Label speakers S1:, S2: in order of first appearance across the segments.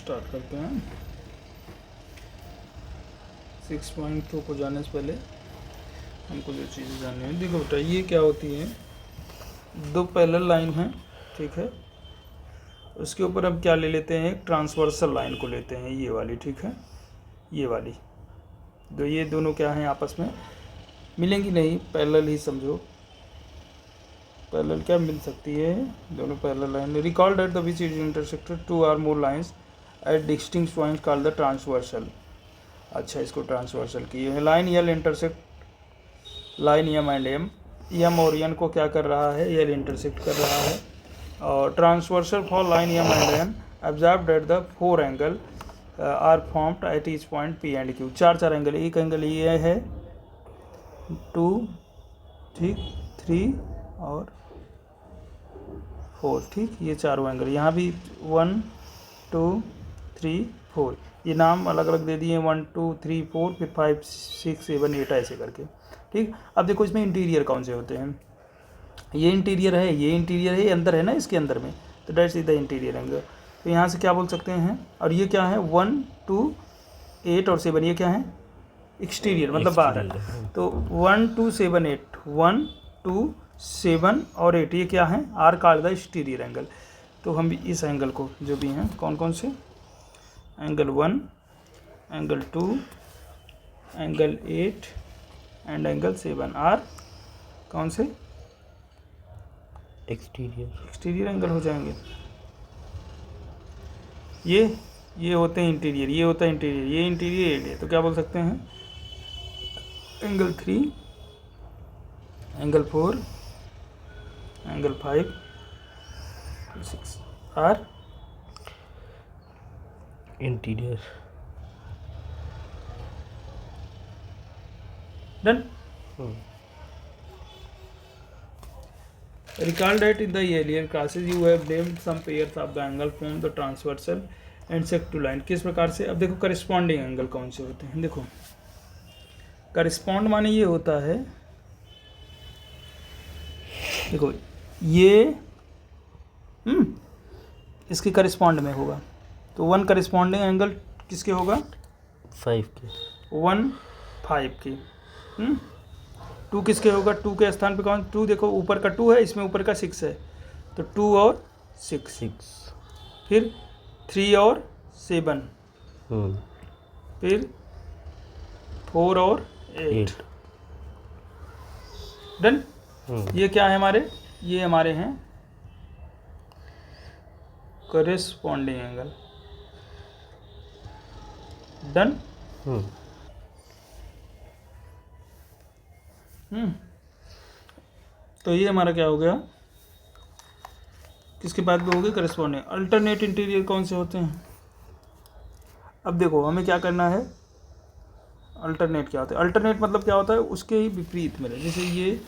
S1: Start करते हैं। 6.2 को जाने से पहले हमको जो चीज़ें जाननी है, देखो बेटा ये क्या होती है, दो पैरेलल लाइन है, ठीक है। उसके ऊपर हम क्या ले लेते हैं, एक ट्रांसवर्सल लाइन को लेते हैं, ये वाली, ठीक है। ये वाली तो ये दोनों क्या हैं, आपस में मिलेंगी नहीं, पैरेलल ही समझो। पैरेलल क्या मिल सकती है, दोनों parallel line. Recall that the which is intersected two or more lines at distinct point called the transversal. अच्छा, इसको ट्रांसवर्सल की है। Line L intersect line M and M. M और एन को क्या कर रहा है, यल इंटरसेक्ट कर रहा है। और transversal for line M and N observe that the four angle are formed at each point P and Q. चार एंगल, एक एंगल ये है 2, ठीक, 3 और 4, ठीक, ये चारों एंगल। यहाँ भी 1, 2, 3, 4, ये नाम अलग अलग दे दिए, 1, 2, 3, 4, फिर 5, 6, 7, 8 ऐसे करके, ठीक। अब देखो इसमें इंटीरियर कौन से होते हैं, ये इंटीरियर है, ये इंटीरियर है, ये अंदर है ना इसके अंदर में, तो that's is the interior angle. तो यहाँ से क्या बोल सकते हैं, और ये क्या है 1, 2, 8 और 7, ये क्या है एक्सटीरियर, मतलब बाहर है। तो 1, 2, 7, 8, 1, 2, 7 और 8, ये क्या है, are called the exterior angle. तो हम भी इस एंगल को जो भी हैं, कौन कौन से, angle 1, angle 2, angle 8 and angle 7 are कौन से, एक्सटीरियर एंगल हो जाएंगे। ये होते हैं इंटीरियर, ये होता है इंटीरियर, ये इंटीरियर, ये तो क्या बोल सकते हैं, angle 3, angle 4, angle 5, 6 are
S2: interior.
S1: Done. Recall that in the earlier classes you have named some pairs of the angle form the transversal and sect to line। किस प्रकार से, अब देखो करस्पॉन्डिंग एंगल कौन से होते हैं, देखो करस्पॉन्ड माने ये होता है, देखो ये इसके करस्पॉन्ड में होगा, तो 1 करस्पॉन्डिंग एंगल किसके होगा,
S2: 5 के,
S1: 1 5 के, 2 किसके होगा, 2 के स्थान पे कौन, 2 देखो ऊपर का 2 है, इसमें ऊपर का 6 है, तो 2 और 6, फिर 3 और 7, फिर 4 और 8, डन। ये क्या है हमारे, ये हमारे हैं करेस्पॉन्डिंग एंगल, डन। तो ये हमारा क्या हो गया, किसके बाद भी हो गए करस्पॉन्डिंग। अल्टरनेट इंटीरियर कौन से होते हैं, अब देखो हमें क्या करना है, अल्टरनेट क्या होता है, अल्टरनेट मतलब क्या होता है, उसके ही विपरीत में रहे। जैसे ये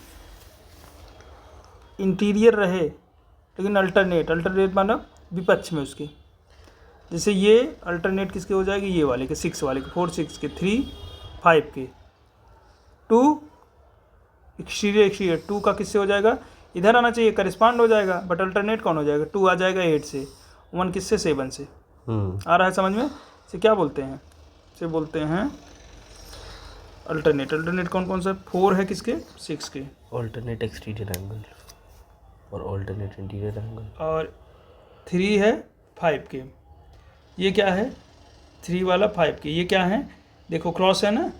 S1: इंटीरियर रहे लेकिन अल्टरनेट माना विपक्ष में उसके, जैसे ये अल्टरनेट किसके हो जाएगी, ये वाले के, 6 वाले के, 4 6 के, 3 5 के, 2 एक्सटीरियर 2 का किससे हो जाएगा, इधर आना चाहिए, करस्पॉन्ड हो जाएगा, बट अल्टरनेट कौन हो जाएगा, 2 आ जाएगा 8 से, 1 किससे 7 से, आ रहा है समझ में। इसे क्या बोलते हैं, इसे बोलते हैं अल्टरनेट। अल्टरनेट कौन कौन सा, 4 है किसके, 6 के,
S2: ऑल्टरनेट एक्सटीरियर एंगल और ऑल्टरनेट इंटीरियर एंगल, और
S1: 3 है 5 के, ये क्या है 3 वाला 5 के, ये क्या है, देखो क्रॉस है ना,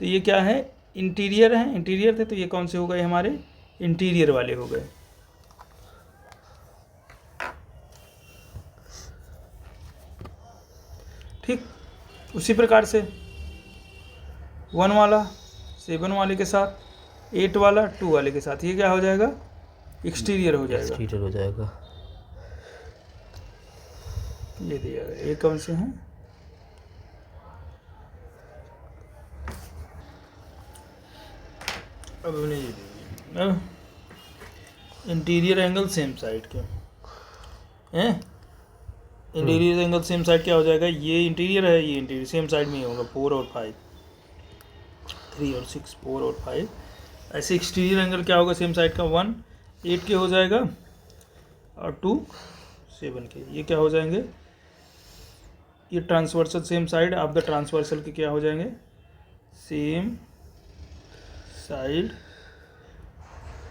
S1: तो ये क्या है, इंटीरियर है, इंटीरियर थे, तो ये कौन से हो गए हमारे, इंटीरियर वाले हो गए, ठीक। उसी प्रकार से 1 वाला 7 वाले के साथ, 8 वाला 2 वाले के साथ, ये क्या हो जाएगा, एक्सटीरियर हो जाएगा,
S2: एक्सटीरियर हो जाएगा।
S1: ये दिया गया, ये कौन से हैं, अब हमने ये दे इंटीरियर एंगल सेम साइड के हैं, इंटीरियर एंगल सेम साइड क्या हो जाएगा, ये इंटीरियर है, ये इंटीरियर, सेम साइड में ही होगा, 4 और 5, 3 और 6, 4 और 5, ऐसे एक्सटीरियर एंगल क्या होगा सेम साइड का, 1 8 के हो जाएगा और 2 7 के, ये क्या हो जाएंगे ये ट्रांसवर्सल सेम साइड आप द ट्रांसवर्सल के क्या हो जाएंगे, same side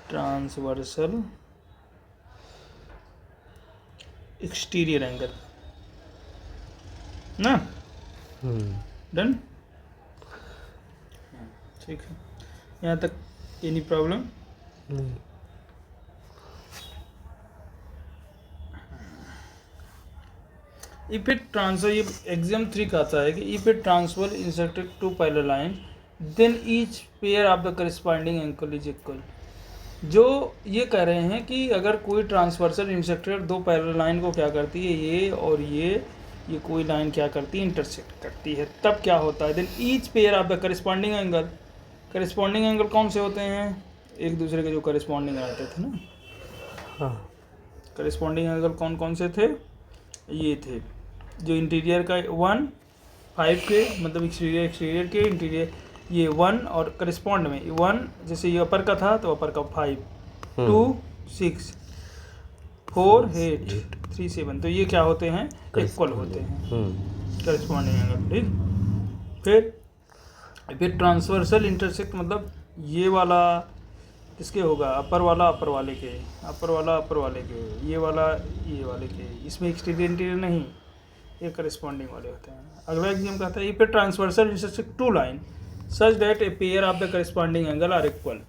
S1: transversal exterior angle ना, डन। ठीक है, यहाँ तक एनी प्रॉब्लम?
S2: नहीं।
S1: इफ इट ट्रांसफर, ये एग्जाम 3 कहता है कि if it transfer inserted two parallel line then each pair of the corresponding angle is equal. जो ये कह रहे हैं कि अगर कोई ट्रांसवर्सल इंसर्टेड दो पैरेलल लाइन को क्या करती है, ये और ये कोई लाइन क्या करती है, इंटरसेक्ट करती है, तब क्या होता है, then each pair of the corresponding angle. Corresponding angle कौन से होते हैं, एक दूसरे के जो करस्पॉन्डिंग आते थे ना,
S2: हाँ,
S1: करस्पॉन्डिंग एंगल कौन कौन से थे, ये थे जो इंटीरियर का 1 5 के, मतलब एक्सटीरियर के इंटीरियर ये 1 और करस्पॉन्ड में 1, जैसे ये अपर का था तो अपर का 5 2 6 4 8 3 7, तो ये क्या होते हैं, इक्वल होते हैं करस्पॉन्डिंग एंगल। ठीक, फिर ट्रांसवर्सल इंटरसेक्ट, मतलब ये वाला किसके होगा, अपर वाला अपर वाले के, अपर वाला अपर वाले के, ये वाला ये वाले के, इसमें एक्सटीरियर इंटीरियर नहीं, ये करस्पॉन्डिंग वाले होते हैं। अगला एग्जाम कहता है फिर transversal intersect two line such that a pair of the corresponding angle are equal.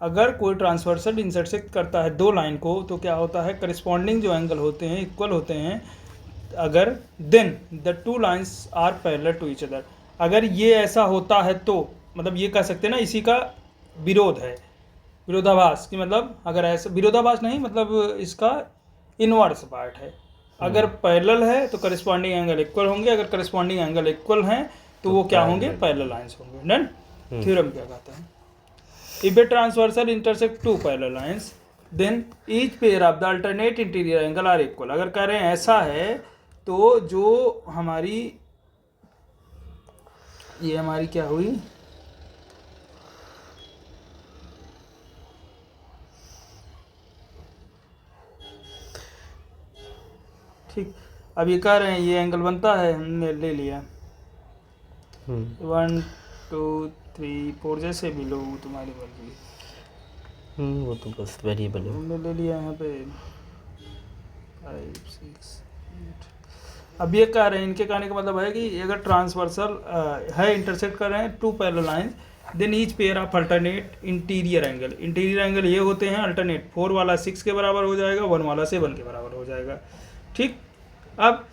S1: अगर कोई ट्रांसवर्सल इंटरसेक्ट करता है दो लाइन को तो क्या होता है, करस्पॉन्डिंग जो एंगल होते हैं इक्वल होते हैं। अगर then the two lines are parallel to each other, अगर ये ऐसा होता है तो मतलब ये कह सकते हैं ना, इसी का विरोध है, विरोधाभास की, मतलब अगर ऐसा विरोधाभास नहीं, मतलब इसका इनवर्स पार्ट है। अगर पैरेलल है तो करस्पॉन्डिंग एंगल इक्वल होंगे, अगर करस्पॉन्डिंग एंगल इक्वल हैं तो वो क्या होंगे, पैरेलल लाइंस होंगे। डन। थ्योरम क्या कहता है, if a transversal intersect two parallel lines then each pair of the alternate interior angle are equal. अगर कह रहे हैं ऐसा है तो जो हमारी ये हमारी क्या हुई, ठीक, अब ये कह रहे हैं ये एंगल बनता है, हमने ले लिया 1 2 3 4 जैसे भी लो तुम्हारी मर्जी,
S2: वो तो बस वेरिएबल है,
S1: हमने ले लिया यहाँ पे 5 6 8। अब ये कह रहे हैं, इनके कहने का मतलब है कि अगर ट्रांसवर्सल है, इंटरसेक्ट कर रहे हैं two parallel lines then each pair of alternate interior angle. Interior angle ये होते हैं अल्टरनेट, 4 वाला 6 के बराबर हो जाएगा, 1 वाला 7 के बराबर हो जाएगा। ठीक, अब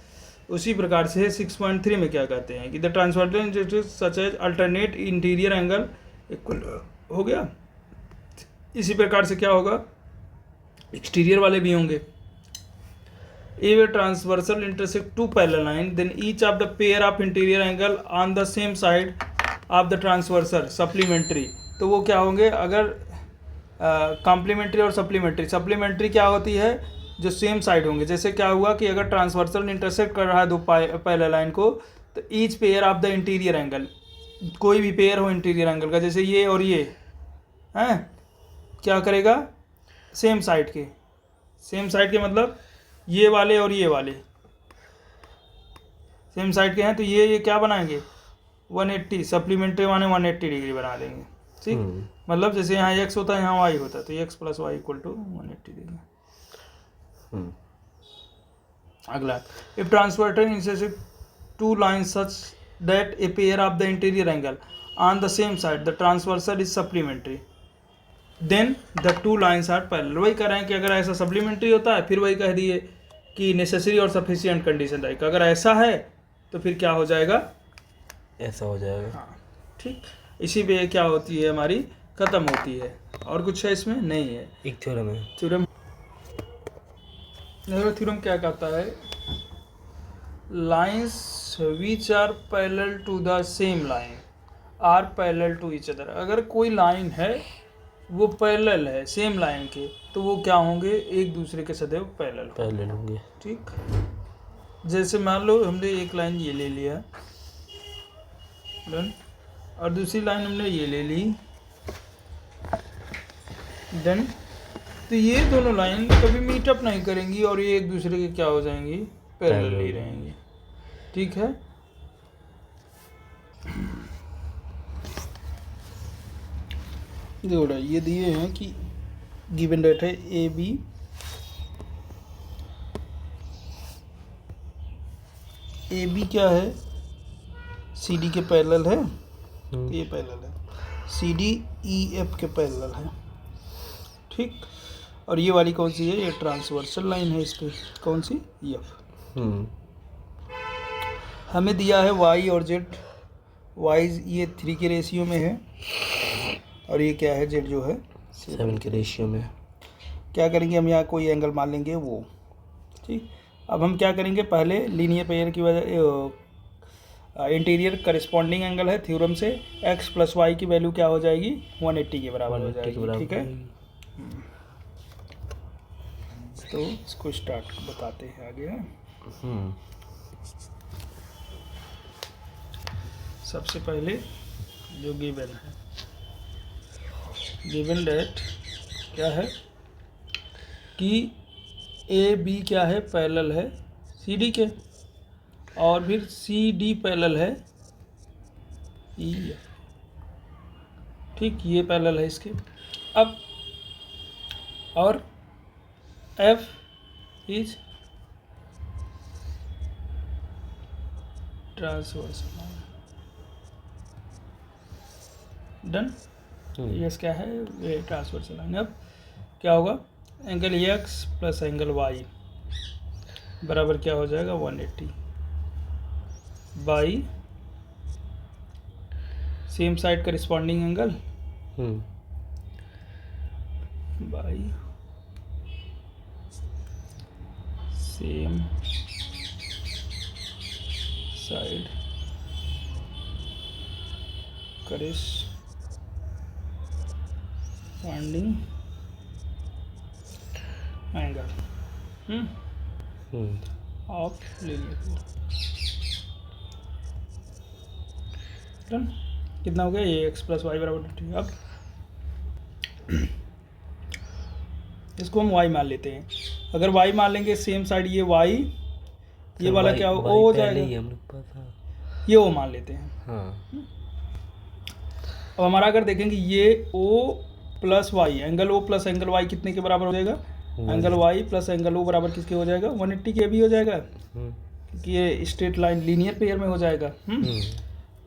S1: उसी प्रकार से 6.3 में क्या कहते हैं कि the transversal such as alternate interior angle equal हो गया। इसी प्रकार से क्या होगा, एक्सटीरियर वाले भी होंगे। If a transversal intersect two parallel lines, then each of the pair of interior angle on the same side of the transversal supplementary, तो वो क्या होंगे, अगर कॉम्प्लीमेंट्री और सप्लीमेंट्री, सप्लीमेंट्री क्या होती है, जो सेम साइड होंगे। जैसे क्या हुआ कि अगर ट्रांसवर्सल इंटरसेक्ट कर रहा है दो पैरेलल लाइन को, तो each pair of the interior angle, कोई भी पेयर हो इंटीरियर एंगल का, जैसे ये और ये हैं, क्या करेगा, सेम साइड के, सेम साइड के मतलब ये वाले और ये वाले सेम साइड के हैं, तो ये क्या बनाएंगे 180, सप्लीमेंट्री माने 180 डिग्री बना देंगे। ठीक, मतलब जैसे यहाँ x होता है, यहाँ y होता है, तो x + y = 180 डिग्री। अगला, if transversal intersect two lines such that a pair of the interior angle on the same side the transversal is supplementary then the two lines are parallel. वही कह रहे हैं कि अगर ऐसा सप्लीमेंट्री होता है, फिर वही कह दिए कि नेसेसरी और सफिशिएंट कंडीशन रहेगा, अगर ऐसा है तो फिर क्या हो जाएगा,
S2: ऐसा हो जाएगा।
S1: हाँ, ठीक, इसी पे क्या होती है, हमारी खत्म होती है। और कुछ है इसमें नहीं है,
S2: एक थ्योरम है।
S1: थ्योरम, थ्योरम क्या कहता है, lines which are parallel to the same line are parallel to each other. अगर कोई लाइन है वो पैरेलल है सेम लाइन के, तो वो क्या होंगे, एक दूसरे के सदैव पैरेलल
S2: होंगे।
S1: ठीक, जैसे मान लो हमने एक लाइन ये ले लिया डन, और दूसरी लाइन हमने ये ले ली डन, तो ये दोनों लाइन कभी मीटअप नहीं करेंगी और ये एक दूसरे के क्या हो जाएंगी, पैरेलल ही रहेंगी। ठीक है, देखो बेटा, ये दिए हैं कि गिवन डेट है ए बी, ए बी क्या है, सी डी के पैरेलल है, तो ये पैरेलल है, सी डी ई एफ के पैरेलल है, ठीक। और ये वाली कौन सी है, ये ट्रांसवर्सल लाइन है, इस पे कौन सी, एफ। हमें दिया है वाई और जेड, वाई ये 3 के रेशियो में है और ये क्या है, जेड जो है
S2: 7 के रेशियो में।
S1: क्या करेंगे हम, यहाँ कोई एंगल मान लेंगे वो, ठीक। अब हम क्या करेंगे, पहले लीनियर पेयर की वजह इंटीरियर करस्पॉन्डिंग एंगल है थ्योरम से, x प्लस वाई की वैल्यू क्या हो जाएगी, 180 के बराबर हो जाएगी, ठीक है। तो इसको स्टार्ट बताते हैं आगे। सबसे पहले जो गिवन है, गिवन डेट क्या है कि ए बी क्या है, पैरेलल है सी डी के, और फिर सी डी पैरेलल है ई एफ, ठीक, ये पैरेलल है इसके। अब और F is transversal, done. Yes क्या है, ये ट्रांसवर्सल लाइन। अब क्या होगा, angle X plus angle Y बराबर क्या हो जाएगा, 180 by same side corresponding angle by same side corresponding angle of linear. Done. कितना हो गया, ये एक्स प्लस वाई बराबर 2। अब इसको हम y मान लेते हैं। अगर y मान लेंगे सेम साइड, ये y, ये वाला क्या हो, o हो जाएगा, ये o मान लेते हैं।
S2: हाँ।
S1: अब हमारा अगर देखेंगे ये o plus Y, angle o plus angle y कितने के बराबर हो जाएगा, angle y plus angle o बराबर किसके हो जाएगा, 180 के भी हो जाएगा, क्योंकि ये स्ट्रेट लाइन लीनियर पेयर में हो जाएगा।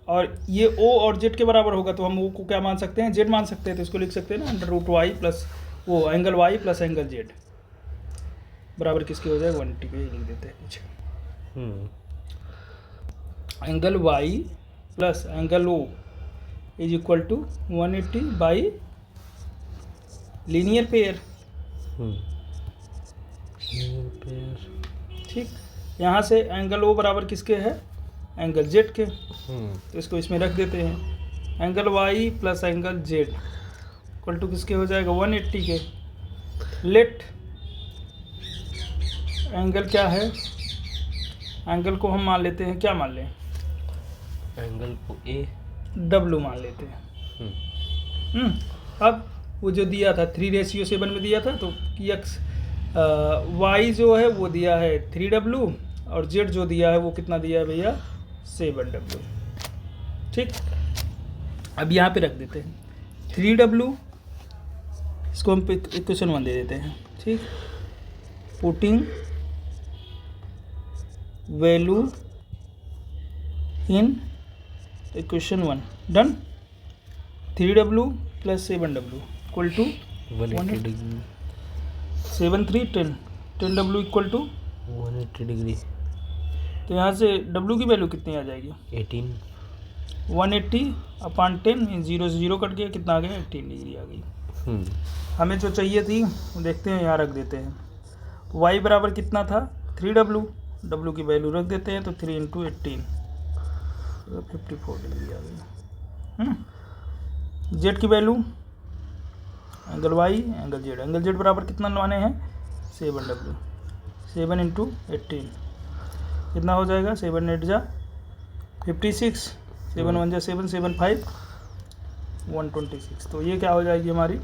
S1: और ये o और z के बराबर होगा, तो हम o को क्या मान सकते हैं, z मान सकते हैं। तो इसको लिख सकते हैं ना, अंडर रूट वाई प्लस वो angle y plus angle z बराबर किसके हो जाएगा, 180 के। लिख देते हैं कुछ, angle y plus angle o is equal to 180 by linear pair, ठीक। यहाँ से एंगल o बराबर किसके है, एंगल z के, तो इसको इसमें रख देते हैं। Angle y plus angle z equal to किसके हो जाएगा, 180 के। लेट एंगल क्या है, एंगल को हम मान लेते हैं, क्या मान लें,
S2: एंगल को ए
S1: W मान लेते हैं। अब वो जो दिया था 3:7 में दिया था, तो x y जो है वो दिया है 3W और z जो दिया है वो कितना दिया है भैया, 7W, ठीक। अब यहाँ पे रख देते हैं 3W, इसको हम इक्वेशन 1 दे देते हैं, ठीक। Putting value in equation 1, done. 3W plus 7W equal to
S2: 180 degree,
S1: 7 3 10, 10W equal to
S2: 180 degree.
S1: तो यहाँ से W की वैल्यू कितनी आ जाएगी,
S2: 18,
S1: 180/10, 0 से 0 कट गया, कितना आ गया, 18 डिग्री आ गई। हमें जो चाहिए थी देखते हैं, यहाँ रख देते हैं। y बराबर कितना था, 3W, W की वैल्यू रख देते हैं, तो 3 × 18 54 डिग्री आ गई। z की value, angle y angle z, angle z बराबर कितना माने हैं, 7W, 7 × 18 कितना हो जाएगा, 7 8 जा 56, 7 1 जा 7, 7 5 126। तो ये क्या हो जाएगी हमारी।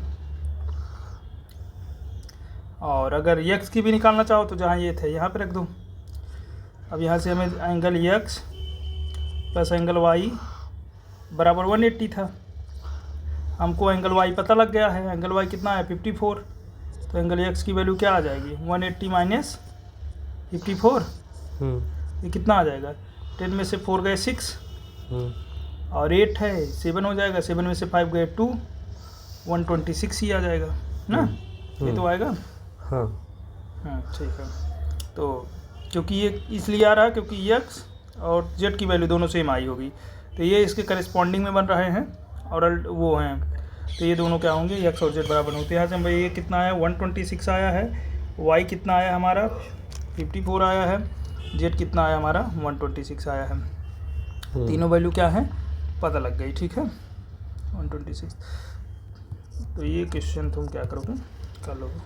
S1: और अगर x की भी निकालना चाहो तो जहाँ ये थे यहाँ पे रख दो। अब यहाँ से हमें angle x plus angle y बराबर 180 था। हमको एंगल वाई पता लग गया है, एंगल वाई कितना है 54, तो एंगल एक्स की वैल्यू क्या आ जाएगी 180 माइनस 54, ये कितना आ जाएगा 10 में से 4 गए 6 और 8 है 7 हो जाएगा, 7 में से 5 गए 2, 126 ही आ जाएगा ना, ये तो आएगा।
S2: हाँ
S1: ठीक है। तो क्योंकि ये इसलिए आ रहा है क्योंकि एक्स और जेड की वैल्यू दोनों सेम आई होगी, तो ये इसके करस्पॉन्डिंग में बन रहे हैं और वो हैं, तो ये दोनों क्या होंगे एक्स और जेड बराबर होते हैं। यहाँ से भाई ये कितना है 126 आया है, वाई कितना आया हमारा 54 आया है, जेड कितना आया हमारा 126 आया है। तीनों वैल्यू क्या है पता लग गई, ठीक है 126। तो ये क्वेश्चन तुम क्या करोगे कर लोगे।